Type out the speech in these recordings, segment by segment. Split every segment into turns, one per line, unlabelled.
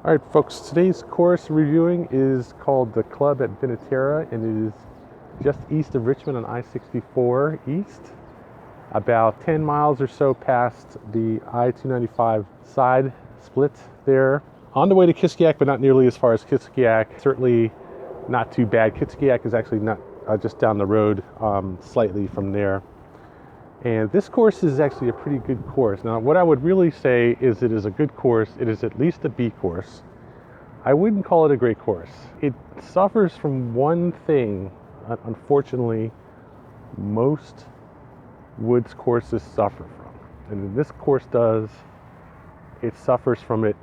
All right, folks, today's course reviewing is called The Club at Viniterra, and it is just east of Richmond on I-64 East, about 10 miles or so past the I-295 side split there. On the way to Kiskiak, but not nearly as far as Kiskiak. Certainly not too bad. Kiskiak is actually not just down the road slightly from there. And this course is actually a pretty good course. Now, what I would really say is it is a good course. It is at least a B course. I wouldn't call it a great course. It suffers from one thing, unfortunately, most woods courses suffer from. And this course does, it suffers from it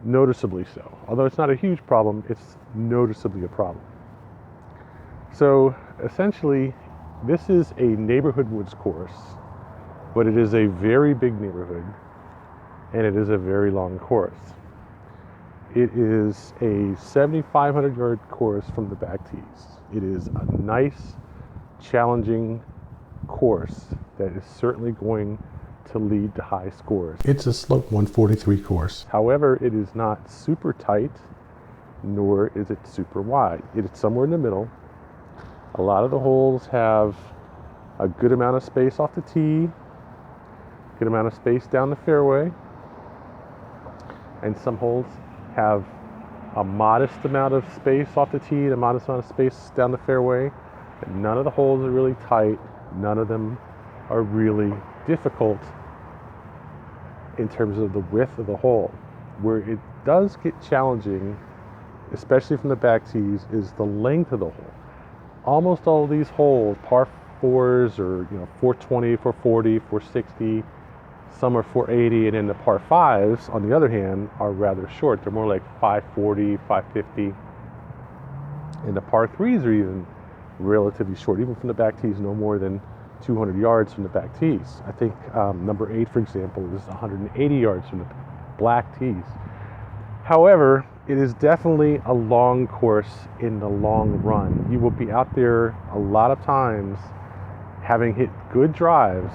noticeably so. Although it's not a huge problem, it's noticeably a problem. So essentially, this is a neighborhood woods course, but it is a very big neighborhood, and it is a very long course. It is a 7,500 yard course from the back tees. It is a nice, challenging course that is certainly going to lead to high scores. It's a slope 143 course. However, it is not super tight, nor is it super wide. It is somewhere in the middle. A lot of the holes have a good amount of space off the tee, good amount of space down the fairway, and some holes have a modest amount of space off the tee and a modest amount of space down the fairway. And none of the holes are really tight. None of them are really difficult in terms of the width of the hole. Where it does get challenging, especially from the back tees, is the length of the hole. Almost all of these holes, par 4s or 420, 440, 460, some are 480, and then the par 5s, on the other hand, are rather short. They're more like 540, 550. And the par 3s are even relatively short, even from the back tees, no more than 200 yards from the back tees. I think number 8, for example, is 180 yards from the black tees. However, it is definitely a long course in the long run. You will be out there a lot of times having hit good drives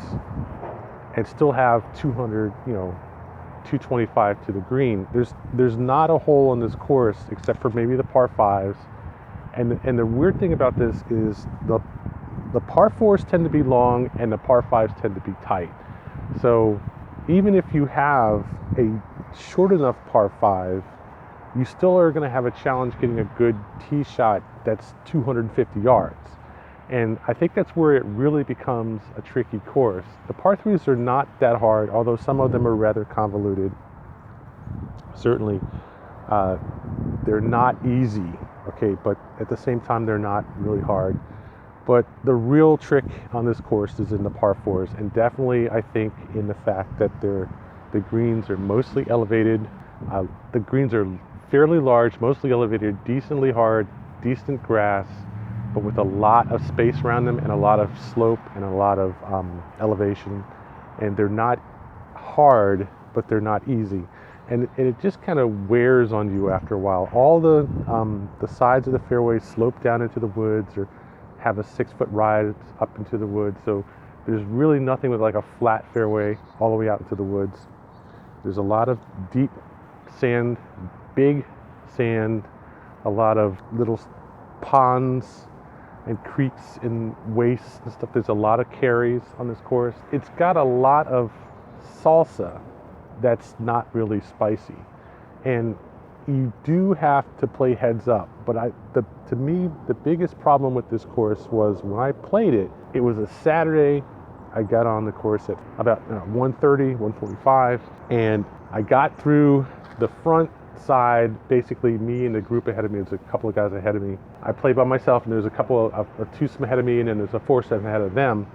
and still have 200, 225 to the green. There's not a hole on this course except for maybe the par 5s. And the weird thing about this is the par 4s tend to be long and the par 5s tend to be tight. So even if you have a short enough par 5, you still are going to have a challenge getting a good tee shot that's 250 yards. And I think that's where it really becomes a tricky course. The par 3s are not that hard, although some of them are rather convoluted. Certainly, they're not easy, okay, but at the same time, they're not really hard. But the real trick on this course is in the par 4s, and definitely I think in the fact that the greens are mostly elevated. The greens are fairly large, mostly elevated, decently hard, decent grass, but with a lot of space around them and a lot of slope and a lot of elevation. And they're not hard, but they're not easy. And it just kind of wears on you after a while. All the sides of the fairway slope down into the woods or have a 6-foot ride up into the woods. So there's really nothing with like a flat fairway all the way out into the woods. There's a lot of deep sand, big sand, a lot of little ponds and creeks and wastes and stuff. There's a lot of carries on this course. It's got a lot of salsa that's not really spicy. And you do have to play heads up. But to me, the biggest problem with this course was when I played it, it was a Saturday. I got on the course at about 1:30, 1:45, and I got through the front side, basically me and the group ahead of me. There's a couple of guys ahead of me. I played by myself, and there's a couple of twosome ahead of me, and then there's a foursome ahead of them.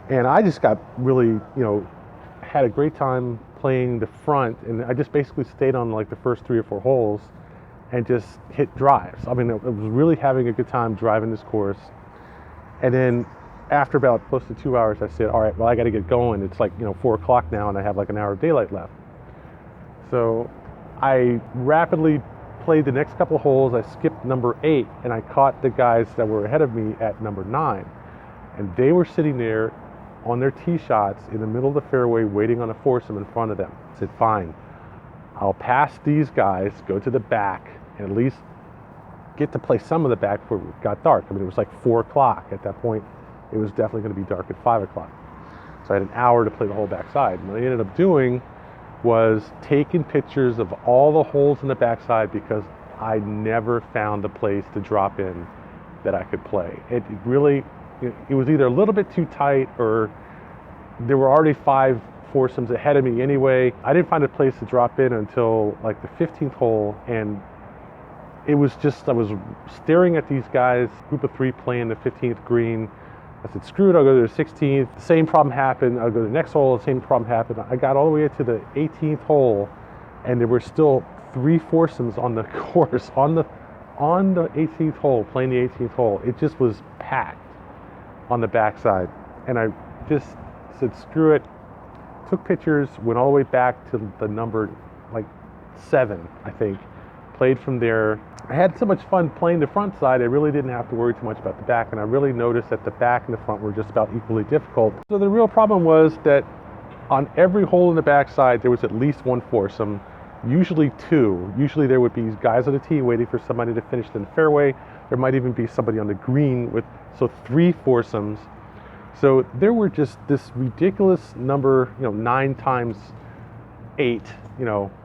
And I just got really, had a great time playing the front, and I just basically stayed on like the first 3 or 4 holes and just hit drives. I mean, I was really having a good time driving this course. And then after about close to 2 hours, I said, all right, well, I got to get going. It's like, 4 o'clock now, and I have like an hour of daylight left. So I rapidly played the next couple of holes. I skipped number 8, and I caught the guys that were ahead of me at number 9. And they were sitting there on their tee shots in the middle of the fairway waiting on a foursome in front of them. I said, fine, I'll pass these guys, go to the back, and at least get to play some of the back before it got dark. I mean, it was like 4 o'clock at that point. It was definitely going to be dark at 5 o'clock. So I had an hour to play the whole backside. And what I ended up doing was taking pictures of all the holes in the backside because I never found a place to drop in that I could play. It really, it was either a little bit too tight or there were already 5 foursomes ahead of me anyway. I didn't find a place to drop in until like the 15th hole, and it was just, I was staring at these guys, group of 3 playing the 15th green. I said, screw it, I'll go to the 16th. The same problem happened. I'll go to the next hole, the same problem happened. I got all the way to the 18th hole, and there were still 3 foursomes on the course, on the 18th hole, playing the 18th hole. It just was packed on the backside. And I just said, screw it, took pictures, went all the way back to the number like 7, I think. Played from there. I had so much fun playing the front side, I really didn't have to worry too much about the back, and I really noticed that the back and the front were just about equally difficult. So the real problem was that on every hole in the backside, there was at least 1 foursome, usually 2. Usually there would be guys on the tee waiting for somebody to finish in the fairway. There might even be somebody on the green with, so 3 foursomes. So there were just this ridiculous number, 9 times 8,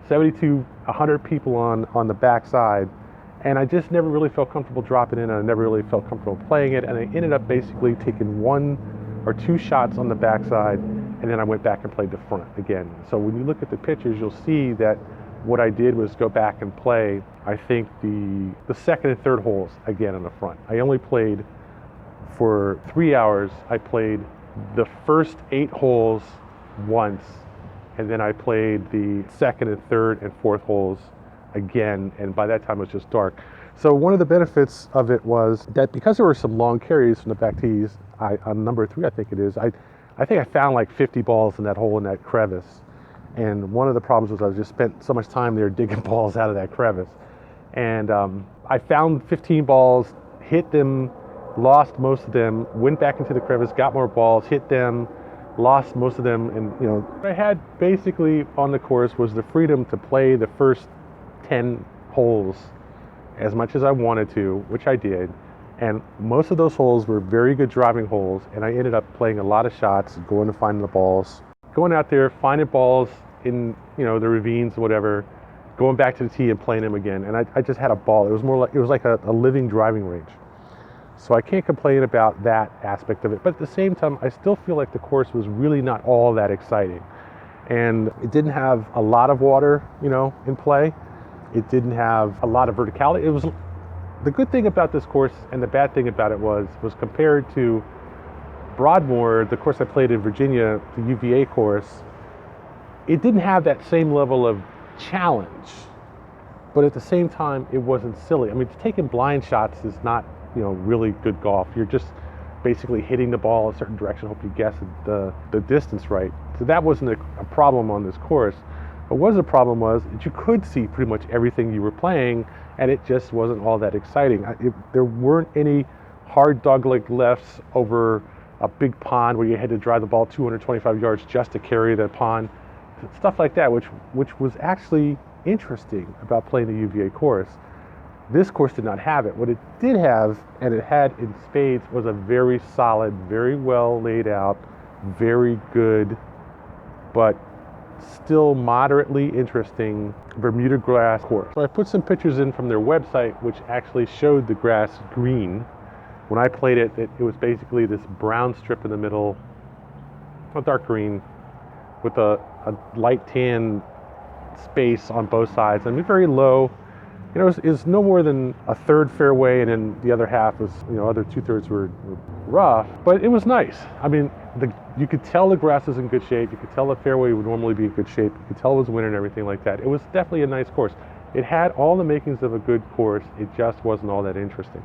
72, 100 people on the backside. And I just never really felt comfortable dropping in, and I never really felt comfortable playing it. And I ended up basically taking 1 or 2 shots on the backside, and then I went back and played the front again. So when you look at the pictures, you'll see that what I did was go back and play, I think, the second and third holes again on the front. I only played for 3 hours. I played the first 8 holes once, and then I played the second and third and fourth holes again, and by that time it was just dark. So one of the benefits of it was that because there were some long carries from the back tees, on number 3 I think it is, I think I found like 50 balls in that hole in that crevice. And one of the problems was I just spent so much time there digging balls out of that crevice. And I found 15 balls, hit them, lost most of them, went back into the crevice, got more balls, hit them, lost most of them. And what I had basically on the course was the freedom to play the first 10 holes as much as I wanted to, which I did. And most of those holes were very good driving holes, and I ended up playing a lot of shots, going to find the balls, going out there, finding balls in the ravines, whatever, going back to the tee and playing them again. And I just had a ball. It was like a living driving range. So I can't complain about that aspect of it. But at the same time, I still feel like the course was really not all that exciting. And it didn't have a lot of water, in play. It didn't have a lot of verticality. It was the good thing about this course, and the bad thing about it was compared to Broadmoor, the course I played in Virginia, the UVA course, it didn't have that same level of challenge. But at the same time, it wasn't silly. I mean, taking blind shots is not, really good golf. You're just basically hitting the ball a certain direction, hope you guess the distance right. So that wasn't a problem on this course. What was a problem was that you could see pretty much everything you were playing, and it just wasn't all that exciting. There weren't any hard dogleg lefts over a big pond where you had to drive the ball 225 yards just to carry the pond. Stuff like that, which was actually interesting about playing the UVA course. This course did not have it. What it did have, and it had in spades, was a very solid, very well laid out, very good, but still moderately interesting Bermuda grass course. So I put some pictures in from their website which actually showed the grass green. When I played it, it was basically this brown strip in the middle, a dark green, with a light tan space on both sides. I mean, very low. It was no more than a third fairway, and then the other half was, other 2/3 were rough, but it was nice. I mean, you could tell the grass was in good shape. You could tell the fairway would normally be in good shape. You could tell it was winter and everything like that. It was definitely a nice course. It had all the makings of a good course. It just wasn't all that interesting.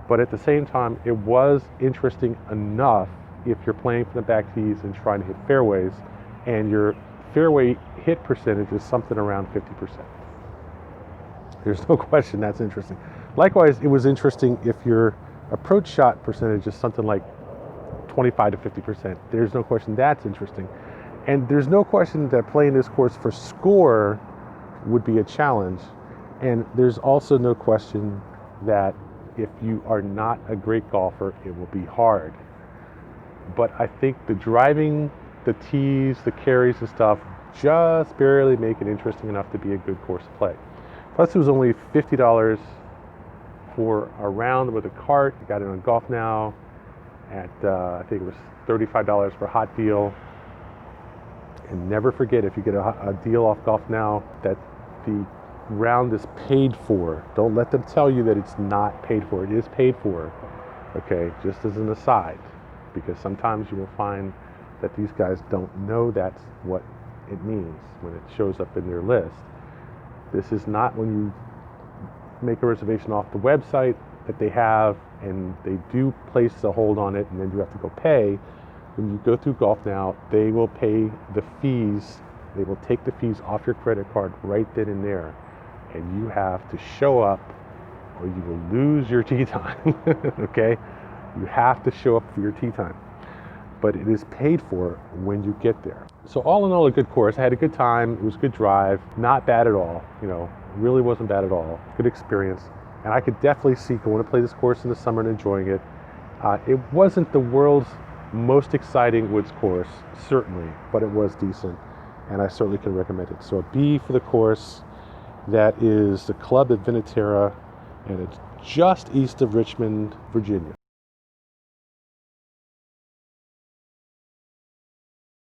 But at the same time, it was interesting enough if you're playing from the back tees and trying to hit fairways, and your fairway hit percentage is something around 50%. There's no question that's interesting. Likewise, it was interesting if your approach shot percentage is something like 25 to 50%. There's no question that's interesting. And there's no question that playing this course for score would be a challenge. And there's also no question that if you are not a great golfer, it will be hard. But I think the driving, the tees, the carries and stuff just barely make it interesting enough to be a good course to play. Plus it was only $50 for a round with a cart. You got it on GolfNow at, I think it was $35 for HotDeal. And never forget, if you get a deal off GolfNow, that the round is paid for. Don't let them tell you that it's not paid for. It is paid for, okay, just as an aside, because sometimes you will find that these guys don't know that's what it means when it shows up in their list. This is not when you make a reservation off the website that they have and they do place a hold on it and then you have to go pay. When you go through GolfNow, they will pay the fees. They will take the fees off your credit card right then and there. And you have to show up or you will lose your tee time, okay? You have to show up for your tee time. But it is paid for when you get there. So all in all, a good course. I had a good time. It was a good drive. Not bad at all. You know, really wasn't bad at all. Good experience. And I could definitely see going to play this course in the summer and enjoying it. It wasn't the world's most exciting woods course, certainly, but it was decent. And I certainly can recommend it. So a B for the course. That is the club at Viniterra, and it's just east of Richmond, Virginia.